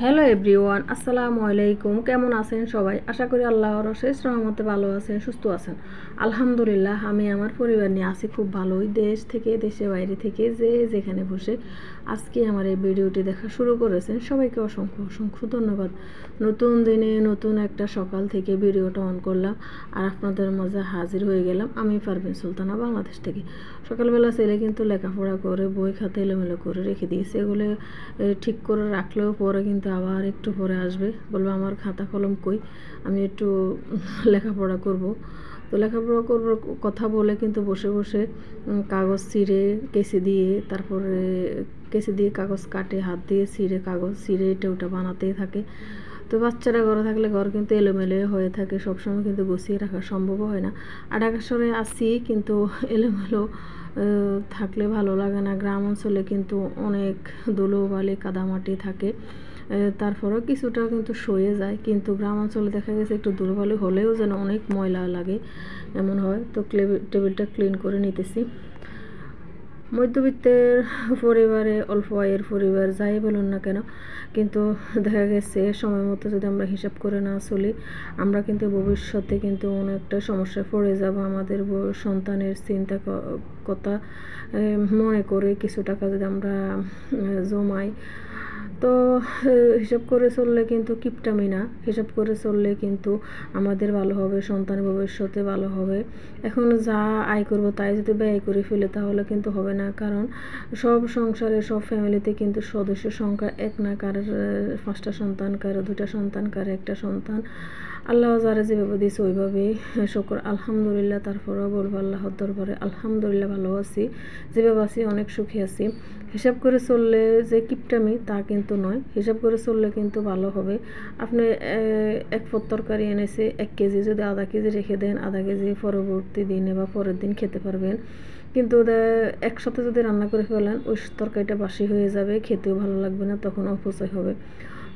Hello everyone, আসসালামু আলাইকুম। কেমন আছেন সবাই? আশা করি আল্লাহর অশেষ রহমতে ভালো আছেন, সুস্থ আছেন। আলহামদুলিল্লাহ, আমি আমার পরিবার নিয়ে আছি খুব ভালোই। দেশ থেকে, দেশের বাইরে থেকে যে যেখানে বসে আজকে আমার এই ভিডিওটি দেখা শুরু করেছেন, সবাইকে অসংখ্য অসংখ্য ধন্যবাদ। নতুন দিনে নতুন একটা সকাল থেকে ভিডিওটা অন করলাম আর আপনাদের মাঝে হাজির হয়ে গেলাম। আমি পারভিন সুলতানা, বাংলাদেশ থেকে। সকালবেলা ছেলে কিন্তু লেখাপড়া করে বই খাতা এলোমেলো করে রেখে দিয়েছে। এগুলো ঠিক করে রাখলেও পরে কিন্তু আবার একটু পরে আসবে, বলবে আমার খাতা কলম কই, আমি একটু লেখাপড়া করব। তো লেখাপড়া করবার কথা বলে কিন্তু বসে বসে কাগজ ছিঁড়ে কেচি দিয়ে, তারপরে কেচি দিয়ে কাগজ কাটে, হাত দিয়ে ছিঁড়ে কাগজ ছিঁড়ে এটা ওটা বানাতেই থাকে। তো বাচ্চারা ঘরে থাকলে ঘর কিন্তু এলোমেলো হয়ে থাকে, সবসময় কিন্তু গুছিয়ে রাখা সম্ভব হয় না। আর ঢাকা শহরে আসি কিন্তু এলোমেলো থাকলে ভালো লাগে না। গ্রাম অঞ্চলে কিন্তু অনেক ধুলোবালি কাদামাটি থাকে, তারপরেও কিছুটা কিন্তু সয়ে যায়। কিন্তু গ্রাম অঞ্চলে দেখা গেছে একটু ধুলোবালি হলেও যেন অনেক ময়লা লাগে, এমন হয়। তো টেবিলটা ক্লিন করে নিতেছি। মধ্যবিত্তের পরিবারে, অল্প আয়ের পরিবার যাই বলুন না কেন, কিন্তু দেখা গেছে সময় মতো যদি আমরা হিসাব করে না চলি, আমরা কিন্তু ভবিষ্যতে কিন্তু অনেকটা সমস্যায় পড়ে যাব। আমাদের সন্তানের চিন্তা কথা মনে করে কিছু টাকা যদি আমরা জমাই, তো হিসাব করে চললে কিন্তু কিপটামি না, হিসাব করে চললে কিন্তু আমাদের ভালো হবে, সন্তানের ভবিষ্যতে ভালো হবে। এখন যা আয় করব তাই যদি ব্যয় করে ফেলে তাহলে কিন্তু হবে না। কারণ সব সংসারে, সব ফ্যামিলিতে কিন্তু সদস্যের সংখ্যা এক না, কারোর 5টা সন্তান, কারো 2টা সন্তান, কারো 1টা সন্তান। আল্লাহ যারা যেভাবে দিয়েছে ওইভাবেই শুকর আলহামদুলিল্লাহ। তারপরেও বলবো আল্লাহর দরবারে আলহামদুলিল্লাহ, ভালো আছি, যেভাবে আছি অনেক সুখী আছি। হিসাব করে চললে যে কিপটামি তা কিন্তু নয়, হিসাব করে চললে কিন্তু ভালো হবে। আপনি এক পদ তরকারি এনেছে 1 কেজি, যদি আধা কেজি রেখে দেন, আধা কেজি পরবর্তী দিনে বা পরের দিন খেতে পারবেন। কিন্তু একসাথে যদি রান্না করে ফেলেন, ওই তরকারিটা বাসি হয়ে যাবে, খেতেও ভালো লাগবে না, তখন অপচয় হবে।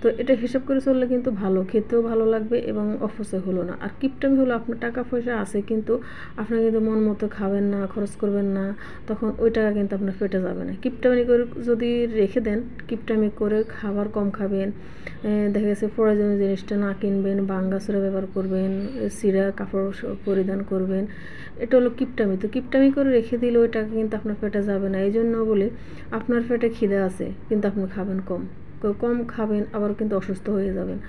তো এটা হিসাব করে চললে কিন্তু ভালো, খেতেও ভালো লাগবে এবং অপচয় হলো না। আর কিপটামি হলো আপনার টাকা পয়সা আছে কিন্তু আপনি কিন্তু মন মতো খাবেন না, খরচ করবেন না, তখন ওই টাকা কিন্তু আপনার পেটে যাবে না। কিপটামি করে যদি রেখে দেন, কিপটামি করে খাবার কম খাবেন, দেখা গেছে প্রয়োজনীয় জিনিসটা না কিনবেন, ভাঙ্গাচোরা ব্যবহার করবেন, ছিঁড়া কাপড় পরিধান করবেন, এটা হলো কিপটামি। তো কিপটামি করে রেখে দিলে ওই টাকা কিন্তু আপনার পেটে যাবে না। এই জন্য বলি, আপনার পেটে খিদে আছে কিন্তু আপনি খাবেন কম, কম খাবেন, আবার কিন্তু অসুস্থ হয়ে যাবেন।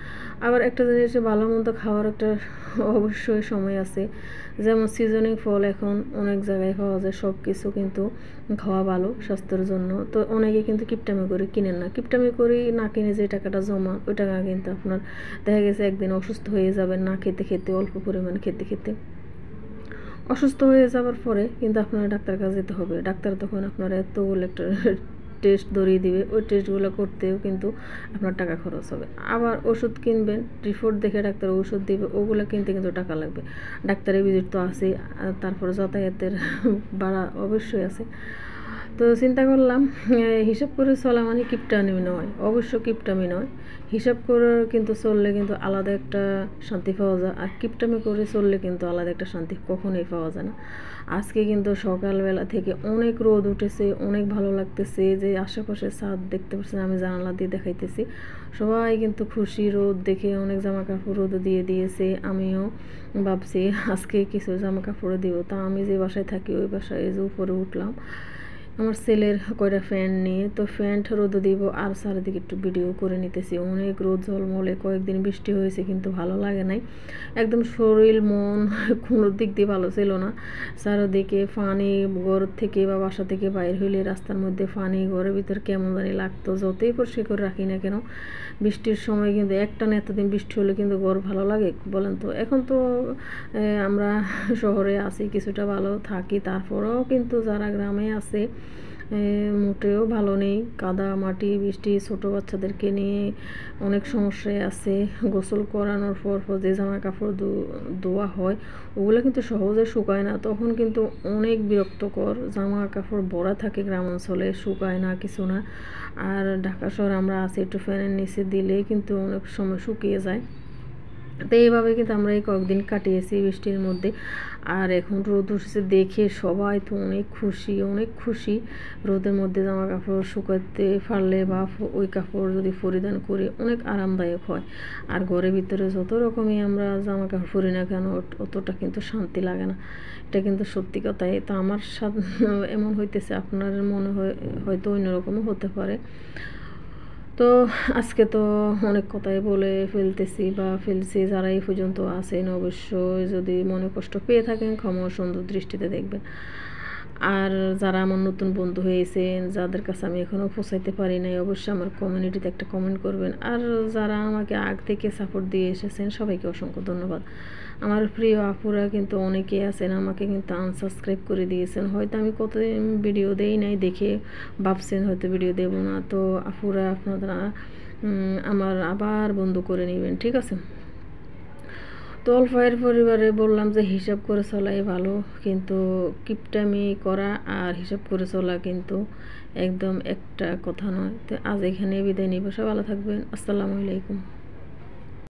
আবার একটা জিনিস, ভালো মন্দ খাওয়ার একটা অবশ্যই সময় আছে। যেমন সিজনিং ফল এখন অনেক জায়গায় পাওয়া যায়, সব কিছু কিন্তু খাওয়া ভালো স্বাস্থ্যের জন্য। তো অনেকে কিন্তু কিপটামি করে কিনেন না, কিপটামি করে না কিনে যে টাকাটা জমান, ওই টাকা কিন্তু আপনার দেখা গেছে একদিন অসুস্থ হয়ে যাবেন, না খেতে খেতে, অল্প পরিমাণ খেতে খেতে অসুস্থ হয়ে যাওয়ার পরে কিন্তু আপনার ডাক্তার কাছে যেতে হবে। ডাক্তার তখন আপনার এতগুলো একটা টেস্ট ধরিয়ে দিবে, ওই টেস্টগুলো করতেও কিন্তু আপনার টাকা খরচ হবে। আবার ওষুধ কিনবেন, রিপোর্ট দেখে ডাক্তার ওষুধ দিবে, ওগুলো কিনতে কিন্তু টাকা লাগবে। ডাক্তারের ভিজিট তো আছে, তারপরে যাতায়াতের ভাড়া অবশ্যই আছে। তো চিন্তা করলাম, হিসাব করে চলা মানে কিপটামি নয়, অবশ্য কিপটামি নয়। হিসাব করে কিন্তু চললে কিন্তু আলাদা একটা শান্তি পাওয়া যায়, আর কিপটামি করে চললে কিন্তু আলাদা একটা শান্তি কখনোই পাওয়া যায় না। আজকে কিন্তু সকালবেলা থেকে অনেক রোদ উঠেছে, অনেক ভালো লাগতেছে। যে আশেপাশে ছাদ দেখতে পাচ্ছেন, আমি জানালা দিয়ে দেখাইতেছি, সবাই কিন্তু খুশি, রোদ দেখে অনেক জামা কাপড় রোদ দিয়ে দিয়েছে। আমিও ভাবছি আজকে কিছু জামা কাপড় দিব। তা আমি যে বাসায় থাকি ওই বাসায় যে উপরে উঠলাম আমার ছেলের কয়টা ফ্যান নিয়ে, তো ফ্যান রোদ দিব আর চারিদিকে একটু ভিডিও করে নিতেছি। অনেক রোদ ঝলমলে, কয়েকদিন বৃষ্টি হয়েছে কিন্তু ভালো লাগে নাই, একদম শরীর মন কোনো দিক দিয়ে ভালো ছিল না। চারিদিকে পানি, ঘর থেকে বা বাসা থেকে বাইর হইলে রাস্তার মধ্যে পানি, ঘরের ভিতর কেমন জানি লাগতো, যতই পরিষ্কার করে রাখি না কেন। বৃষ্টির সময় কিন্তু একটানা এতদিন বৃষ্টি হলে কিন্তু ঘর ভালো লাগে বলেন তো? এখন তো আমরা শহরে আছি, কিছুটা ভালো থাকি, তারপরেও কিন্তু যারা গ্রামে আছে মোটেও ভালো নেই। কাদা মাটি বৃষ্টি, ছোটো বাচ্চাদেরকে নিয়ে অনেক সমস্যায় আছে। গোসল করানোর পর যে জামা কাপড় ধোয়া হয় ওগুলো কিন্তু সহজে শুকায় না, তখন কিন্তু অনেক বিরক্তকর। জামা কাপড় ভরা থাকে গ্রাম অঞ্চলে, শুকায় না কিছু না। আর ঢাকা শহরে আমরা আছি, একটু ফ্যানের নিচে দিলেই কিন্তু অনেক সময় শুকিয়ে যায়। তো এইভাবে কিন্তু আমরা এই কয়েকদিন কাটিয়েছি বৃষ্টির মধ্যে। আর এখন রোদ উঠেছে দেখে সবাই তো অনেক খুশি। রোদের মধ্যে জামা কাপড় শুকাতে পারলে বা ওই কাপড় যদি পরিধান করি অনেক আরামদায়ক হয়। আর ঘরের ভিতরে যত রকমই আমরা জামা কাপড় পরি না কেন অতটা কিন্তু শান্তি লাগে না, এটা কিন্তু সত্যি কথাই। তো আমার সাথে এমন হইতেছে, আপনার মনে হয় হয়তো অন্যরকমও হতে পারে। তো আজকে তো অনেক কথাই বলে ফেলছি, যারা এই পর্যন্ত আছেন অবশ্যই যদি মনে কষ্ট পেয়ে থাকেন ক্ষমা সুন্দর দৃষ্টিতে দেখবেন। আর যারা আমার নতুন বন্ধু হয়েছেন, যাদের কাছে আমি এখনও পৌঁছাইতে পারি নাই, অবশ্যই আমার কমিউনিটিতে একটা কমেন্ট করবেন। আর যারা আমাকে আগ থেকে সাপোর্ট দিয়ে এসেছেন সবাইকে অসংখ্য ধন্যবাদ। আমার প্রিয় আপুরা কিন্তু অনেকেই আছেন আমাকে কিন্তু আনসাবস্ক্রাইব করে দিয়েছেন, হয়তো আমি কতদিন ভিডিও দেই নাই দেখে ভাবছেন হয়তো ভিডিও দেব না। তো আপুরা আপনারা আমার আবার বন্ধ করে নেবেন, ঠিক আছে? তো অল্প আয়ের পরিবারে বললাম যে হিসাব করে চলাই ভালো, কিন্তু কিপটামি করা আর হিসাব করে চলা কিন্তু একদম একটা কথা নয়। তো আজ এখানে বিদায় নিব, সব ভালো থাকবেন। আসসালামু আলাইকুম।